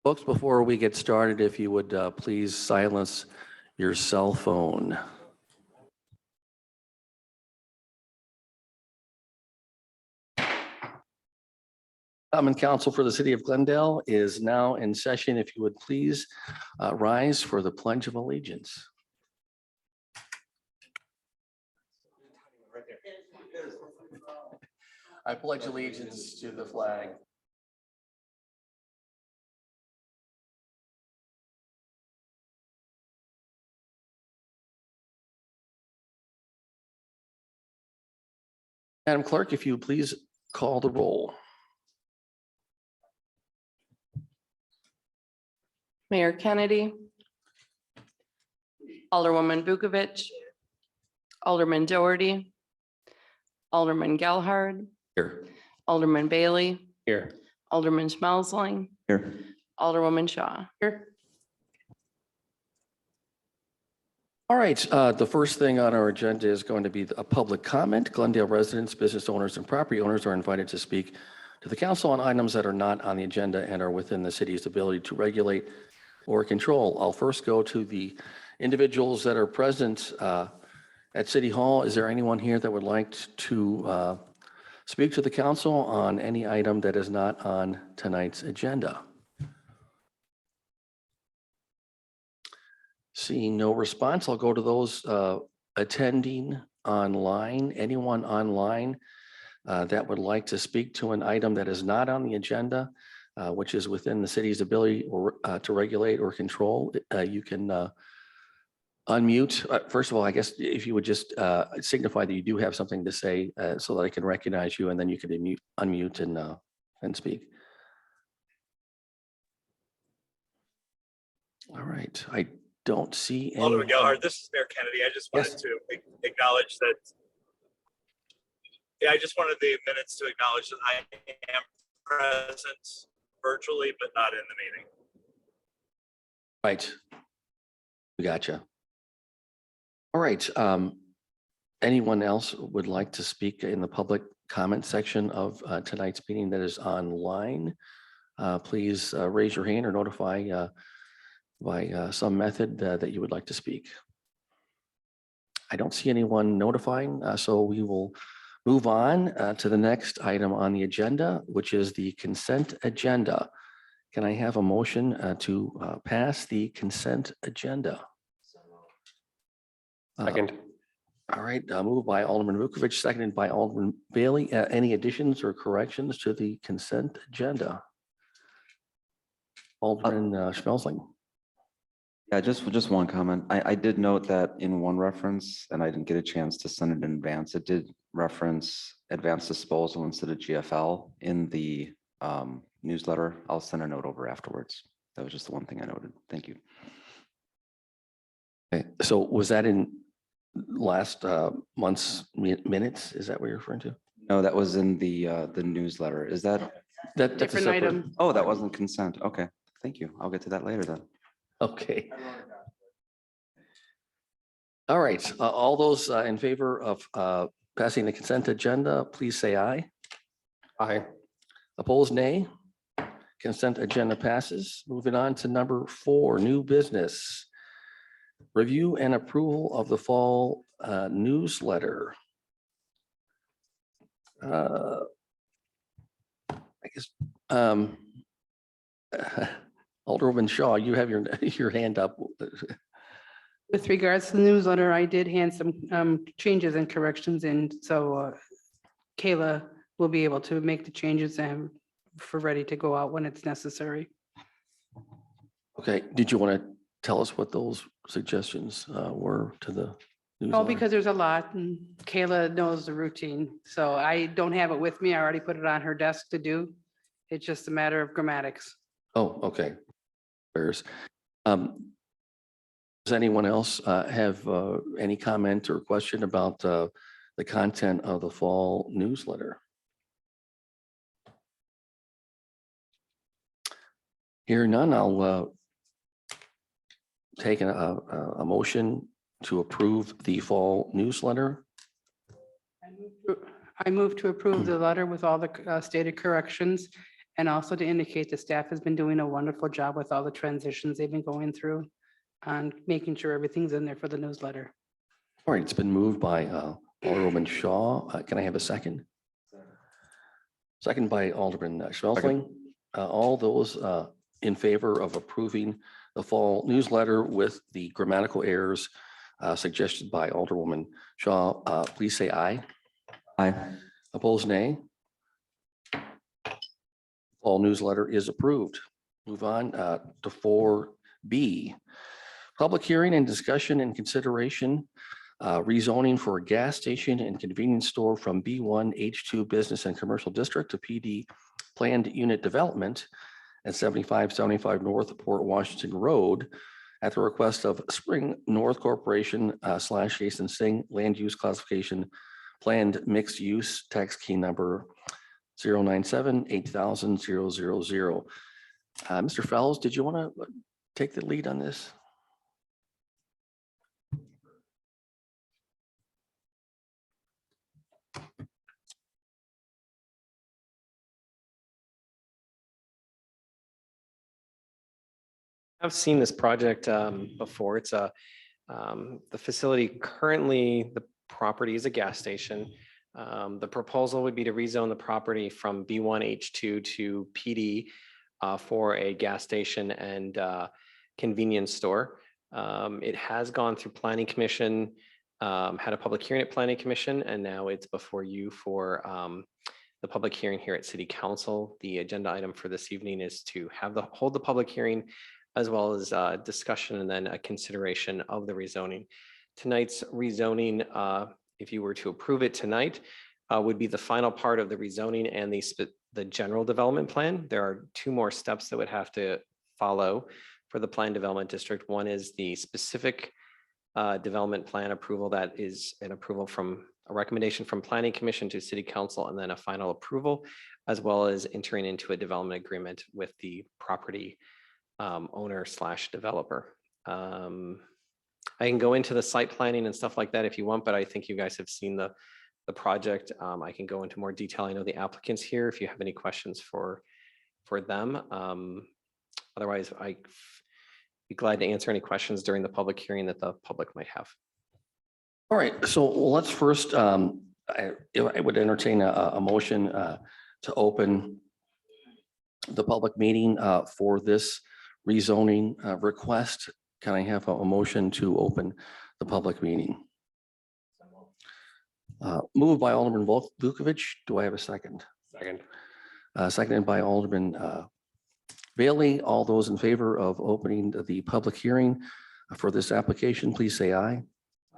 Folks, before we get started, if you would please silence your cell phone. Common Council for the City of Glendale is now in session. If you would please rise for the Pledge of Allegiance. I pledge allegiance to the flag Madam Clerk, if you would please call the roll. Mayor Kennedy, Alderwoman Vukovic, Alderman Doherty, Alderman Gelhard, Here. Alderman Bailey, Here. Alderman Schmelzling, Here. Alderwoman Shaw. Here. All right, the first thing on our agenda is going to be a public comment. Glendale residents, business owners, and property owners are invited to speak to the council on items that are not on the agenda and are within the city's ability to regulate or control. I'll first go to the individuals that are present at City Hall. Is there anyone here that would like to speak to the council on any item that is not on tonight's agenda? Seeing no response, I'll go to those attending online. Anyone online that would like to speak to an item that is not on the agenda, which is within the city's ability or to regulate or control, you can unmute. First of all, I guess if you would just signify that you do have something to say so that I can recognize you, and then you can unmute and speak. All right. I don't see any. Alderman Gelhard, this is Mayor Kennedy. I just wanted to acknowledge that. Yeah, I just wanted the minutes to acknowledge that I am present virtually, but not in the meeting. Right. We gotcha. All right. Anyone else would like to speak in the public comment section of tonight's meeting that is online? Please raise your hand or notify by some method that you would like to speak. I don't see anyone notifying, so we will move on to the next item on the agenda, which is the consent agenda. Can I have a motion to pass the consent agenda? Second. All right, moved by Alderman Vukovic, seconded by Alderman Bailey. Any additions or corrections to the consent agenda? Alderman Schmelzling. Yeah, just one comment. I did note that in one reference, and I didn't get a chance to send it in advance, it did reference advanced disposal instead of GFL in the newsletter. I'll send a note over afterwards. That was just the one thing I noted. Thank you. Okay, so was that in last month's minutes? Is that what you're referring to? No, that was in the newsletter. Is that? That's a Different separate- item. Oh, that wasn't consent. Okay, thank you. I'll get to that later then. Okay. All right, all those in favor of passing the consent agenda, please say aye. Aye. Opposed, nay. Consent agenda passes. Moving on to number 4, new business. Review and approval of the fall newsletter. I guess Alderwoman Shaw, you have your hand up. With regards to the newsletter, I did hand some changes and corrections in, so Kayla will be able to make the changes and for ready to go out when it's necessary. Okay, did you want to tell us what those suggestions were to the Oh, newsletter? because there's a lot and Kayla knows the routine, so I don't have it with me. I already put it on her desk to do. It's just a matter of grammatics. Oh, okay. Does anyone else have any comment or question about the content of the fall newsletter? Hearing none, I'll take a motion to approve the fall newsletter. I move to approve the letter with all the stated corrections And also to indicate the staff has been doing a wonderful job with all the transitions they've been going through and making sure everything's in there for the newsletter. All right, it's been moved by Alderwoman Shaw. Can I have a second? Second by Alderman Schmelzling. All those in favor of approving the fall newsletter with the grammatical errors suggested by Alderwoman Shaw, please say aye. Aye. Opposed, nay. Fall newsletter is approved. Move on to 4B. Public hearing and discussion and consideration rezoning for a gas station and convenience store from B1 H2 Business and Commercial District to PD Planned Unit Development at 7575 North Port Washington Road at the request of Spring North Corporation / Jason Singh Land Use Classification Planned Mixed Use Tax Key Number 097-8000-000. Mr. Fellows, did you want to take the lead on this? I've seen this project before. It's the facility currently, the property is a gas station. The proposal would be to rezone the property from B1H2 to PD for a gas station and convenience store. It has gone through Planning Commission, had a public hearing at Planning Commission, and now it's before you for the public hearing here at City Council. The agenda item for this evening is to hold the public hearing as well as discussion and then a consideration of the rezoning. Tonight's rezoning, if you were to approve it tonight, would be the final part of the rezoning and the general development plan. There are two more steps that would have to follow for the planned development district. One is the specific development plan approval. That is an approval from a recommendation from Planning Commission to City Council, and then a final approval, as well as entering into a development agreement with the property owner / developer. I can go into the site planning and stuff like that if you want, but I think you guys have seen the project. I can go into more detail. I know the applicants here, if you have any questions for them. Otherwise, I'd be glad to answer any questions during the public hearing that the public might have. All right, so let's first, I would entertain a motion to open the public meeting for this rezoning request. Can I have a motion to open the public meeting? Moved by Alderman Vukovic. Do I have a second? Second. Seconded by Alderman Bailey. All those in favor of opening the public hearing for this application, please say aye.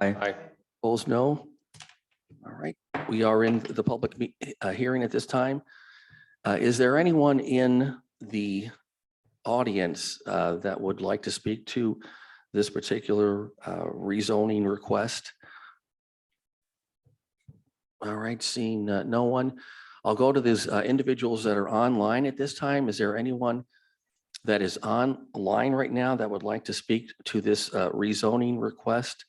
Aye. Opposed, no. All right, we are in the public hearing at this time. Is there anyone in the audience that would like to speak to this particular rezoning request? All right, seeing no one, I'll go to these individuals that are online at this time. Is there anyone that is online right now that would like to speak to this rezoning request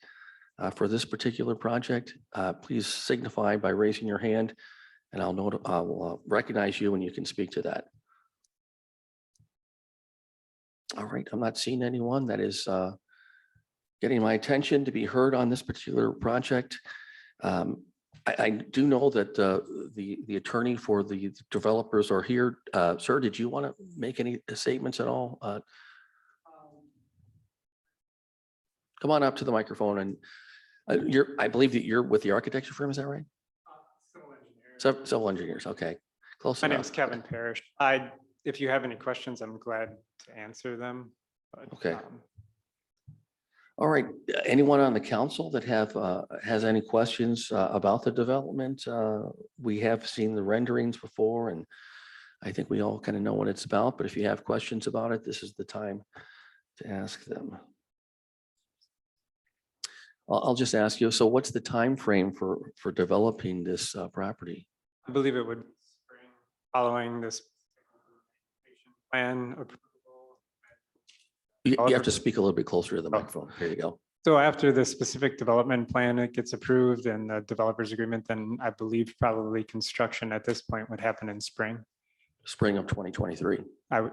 for this particular project? Please signify by raising your hand, and I'll recognize you and you can speak to that. All right, I'm not seeing anyone that is getting my attention to be heard on this particular project. I do know that the attorney for the developers are here. Sir, did you want to make any statements at all? Come on up to the microphone, and I believe that you're with the architecture firm, is that right? Civil engineers. Civil engineers, okay. Close My enough. name's Kevin Parrish. If you have any questions, I'm glad to answer them. But, Okay. All right, anyone on the council that has any questions about the development? We have seen the renderings before, and I think we all kind of know what it's about, but if you have questions about it, this is the time to ask them. I'll just ask you, so what's the time frame for developing this property? I believe it would spring following this plan approval. You have to speak a little bit closer to the microphone. Here you go. So after the specific development plan, it gets approved and the developers agreement, then I believe probably construction at this point would happen in spring. spring of 2023.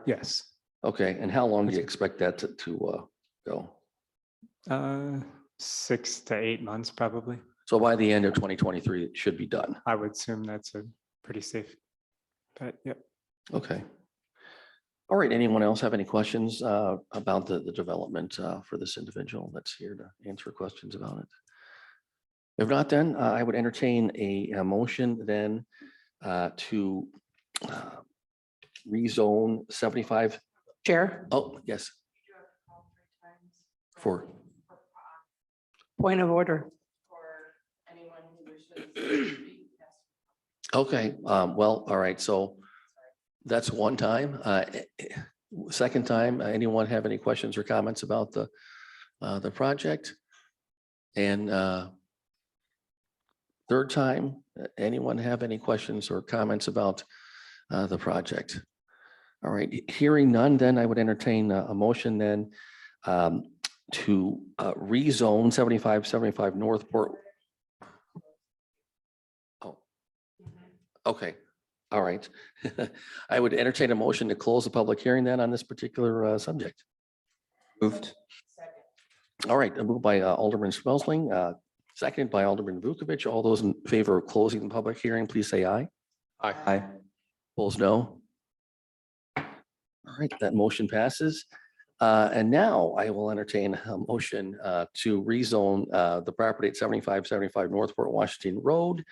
Yes. Okay, and how long do you expect that to go? 6 to 8 months, probably. So by the end of 2023, it should be done. I would assume that's a pretty safe. But yep. Okay. All right, anyone else have any questions about the development for this individual that's here to answer questions about it? If not, then I would entertain a motion then to rezone 75. Chair, Oh, yes. For, point of order. okay, well, all right, so that's one time. Second time, anyone have any questions or comments about the project? And third time, anyone have any questions or comments about the project? All right, hearing none, then I would entertain a motion then to rezone 7575 Northport. Oh, okay, all right. I would entertain a motion to close the public hearing then on this particular subject. Moved. All right, moved by Alderman Smelsling, seconded by Alderman Vukovic. All those in favor of closing the public hearing, please say aye. Aye. Opposed, no. All right, that motion passes. And now I will entertain a motion to rezone the property at 7575 Northport Washington Road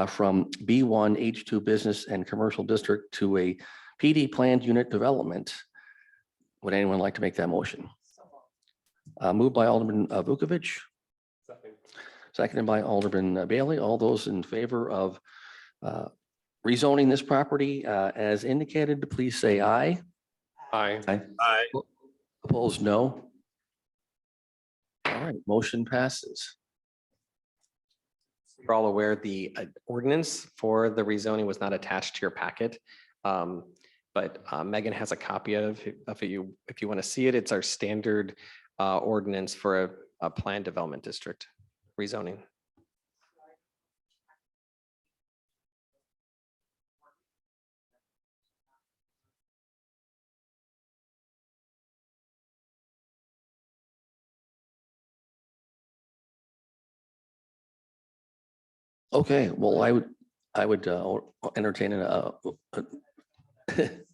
from B1 H2 Business and Commercial District to a PD planned unit development. Would anyone like to make that motion? Moved by Alderman Vukovic, seconded by Alderman Bailey. All those in favor of rezoning this property as indicated, please say aye. Aye. Aye. Opposed, no. All right, motion passes. You're all aware the ordinance for the rezoning was not attached to your packet. But Megan has a copy of it. If you want to see it, it's our standard ordinance for a planned development district rezoning. Okay, well, I would entertain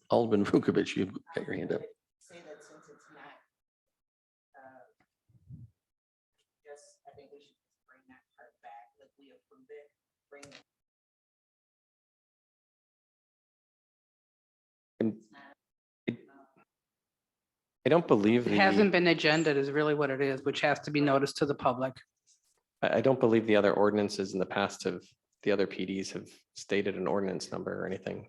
Alderman Vukovic, you've got your hand up. Say that since it's not, just, I think we should just bring that part back, that we approved it, bring it. I don't believe It hasn't been agendaed is really what it is, which has to be noticed to the public. I don't believe the other ordinances in the past the other PDs have stated an ordinance number or anything.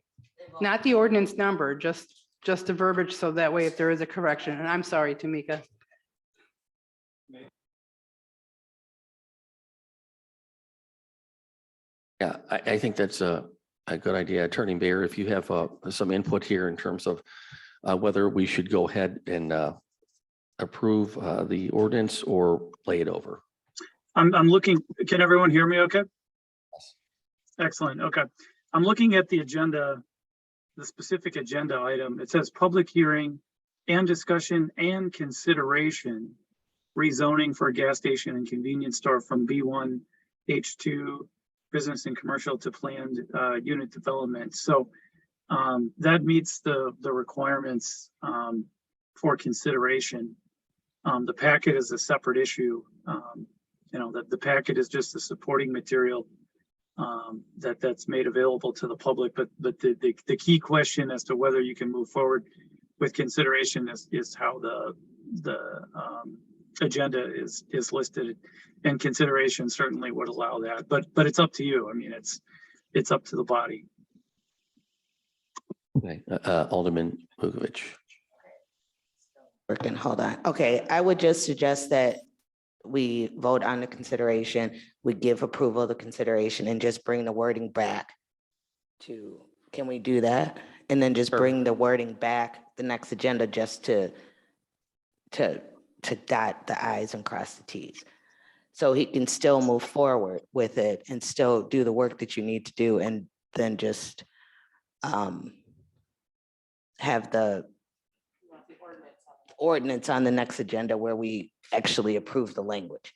Not the ordinance number, just the verbiage, so that way if there is a correction, and I'm sorry, Tamika. Yeah, I think that's a good idea. Attorney Bayer, if you have some input here in terms of whether we should go ahead and approve the ordinance or lay it over. I'm looking, can everyone hear me okay? Excellent, okay. I'm looking at the agenda, the specific agenda item. It says public hearing and discussion and consideration rezoning for a gas station and convenience store from B1 H2 business and commercial to planned unit development. So that meets the requirements for consideration. The packet is a separate issue. You know, that the packet is just the supporting material that's made available to the public. But the key question as to whether you can move forward with consideration is how the agenda is listed, and consideration certainly would allow that. But it's up to you. I mean, it's up to the body. Okay, Alderman Vukovic. Working, hold on. Okay, I would just suggest that we vote on the consideration, we give approval of the consideration and just bring the wording back to, can we do that? And then just Sure. bring the wording back, the next agenda, just to dot the i's and cross the t's. So he can still move forward with it and still do the work that you need to do, and then just have the ordinance on the next agenda where we actually approve the language.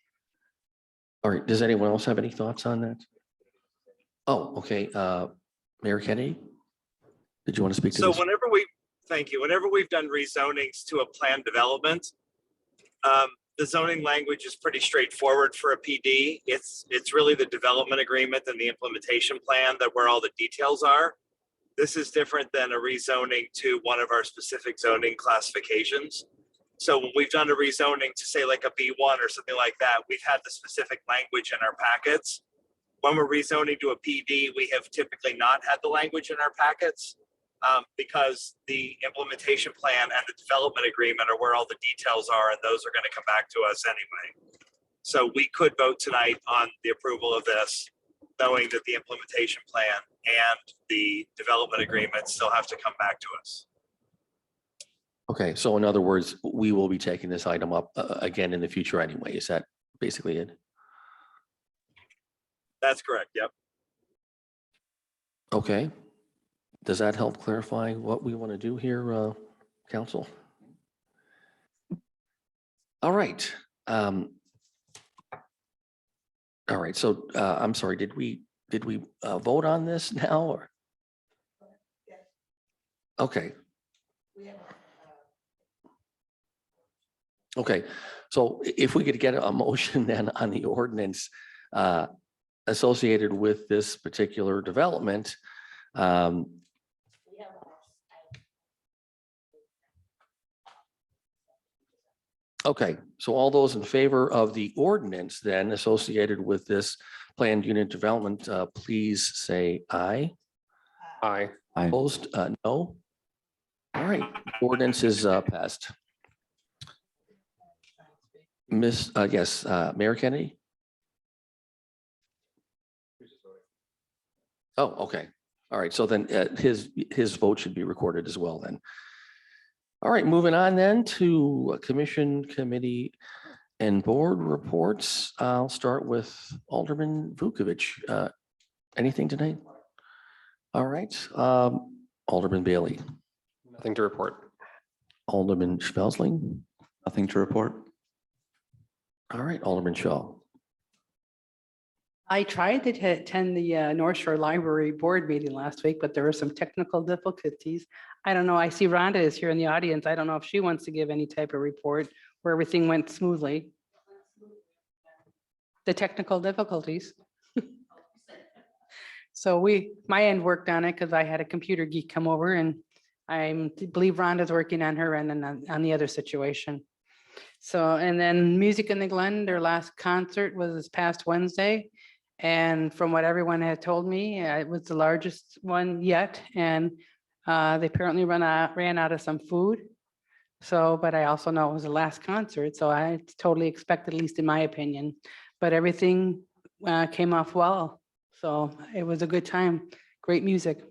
All right, does anyone else have any thoughts on that? Oh, okay, Mayor Kennedy? Did you want to speak to So this? thank you, whenever we've done rezonings to a planned development, the zoning language is pretty straightforward for a PD. It's really the development agreement and the implementation plan that where all the details are. This is different than a rezoning to one of our specific zoning classifications. So when we've done a rezoning to say like a B1 or something like that, we've had the specific language in our packets. When we're rezoning to a PD, we have typically not had the language in our packets because the implementation plan and the development agreement are where all the details are, and those are going to come back to us anyway. So we could vote tonight on the approval of this, knowing that the implementation plan and the development agreement still have to come back to us. Okay, so in other words, we will be taking this item up again in the future anyway. Is that basically it? That's correct. Yep. Okay. Does that help clarify what we want to do here, council? All right. All right, so I'm sorry, did we vote on this now or? Okay. Okay, so if we could get a motion then on the ordinance associated with this particular development. Okay, so all those in favor of the ordinance then associated with this planned unit development, please say aye. Aye. Opposed, no. All right, ordinance is passed. Yes, Mayor Kennedy? Oh, okay. All right, so then his vote should be recorded as well then. All right, moving on then to commission, committee, and board reports. I'll start with Alderman Vukovic. Anything tonight? All right, Alderman Bailey. Nothing to report. Alderman Schmelzling. Nothing to report. All right, Alderman Shaw. I tried to attend the North Shore Library Board meeting last week, but there were some technical difficulties. I don't know. I see Rhonda is here in the audience. I don't know if she wants to give any type of report where everything went smoothly. The technical difficulties. So my end worked on it because I had a computer geek come over, and I believe Rhonda's working on her end and on the other situation. So, and then Music in the Glen, their last concert was this past Wednesday. And from what everyone had told me, it was the largest one yet. And they apparently ran out of some food. So, but I also know it was the last concert. So I totally expected, at least in my opinion, but everything came off well. So it was a good time, great music.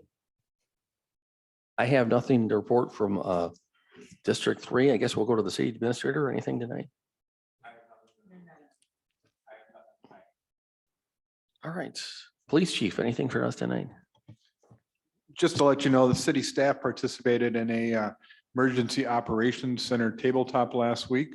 I have nothing to report from District 3. I guess we'll go to the city administrator or anything tonight. All right, police chief, anything for us tonight? Just to let you know, the city staff participated in a emergency operations center tabletop last week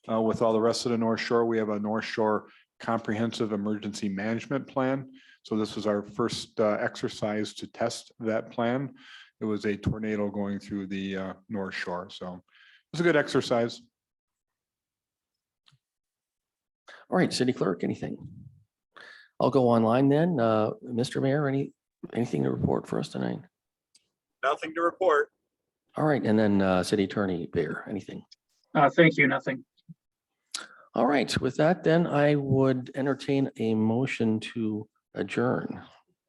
with all the rest of the North Shore. We have a North Shore comprehensive emergency management plan. So this was our first exercise to test that plan. It was a tornado going through the North Shore. So it was a good exercise. All right, city clerk, anything? I'll go online then. Mr. Mayor, anything to report for us tonight? Nothing to report. All right, and then city attorney Bear, anything? Thank you, nothing. All right, with that, then I would entertain a motion to adjourn.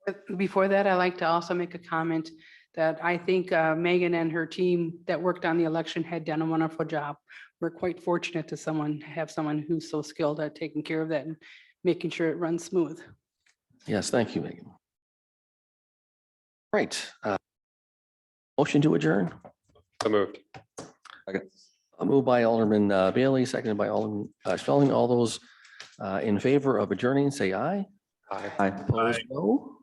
But before that, I'd like to also make a comment that I think Megan and her team that worked on the election had done a wonderful job. We're quite fortunate to have someone who's so skilled at taking care of that and making sure it runs smooth. Yes, thank you, Megan. Right. Motion to adjourn. So moved. A move by Alderman Bailey, seconded by Alderman Spelling. All those in favor of adjourning, say aye. Aye. Aye. Opposed, no.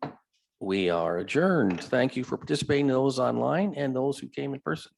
We are adjourned. Thank you for participating, those online and those who came in person.